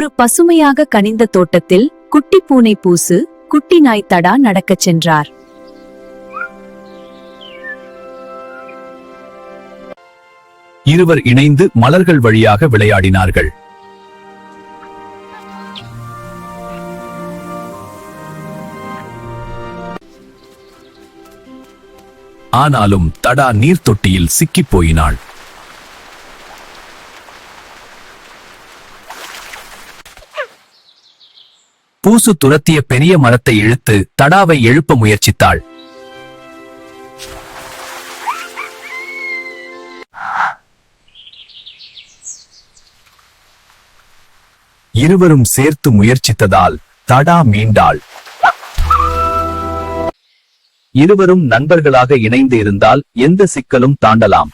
ஒரு பசுமையாக கனிந்த தோட்டத்தில் குட்டி பூனை பூசு குட்டி நாய் தடா நடக்கச் சென்றார். இருவர் இணைந்து மலர்கள் வழியாக விளையாடினார்கள். ஆனாலும் தடா நீர் தொட்டியில் சிக்கிப் போயினாள். பூசு துரத்திய பெரிய மரத்தை இழுத்து தடாவை எழுப்ப முயற்சித்தாள். இருவரும் சேர்த்து முயற்சித்ததால் தடா மீண்டாள். இருவரும் நண்பர்களாக இணைந்து இருந்தால் எந்த சிக்கலும் தாண்டலாம்.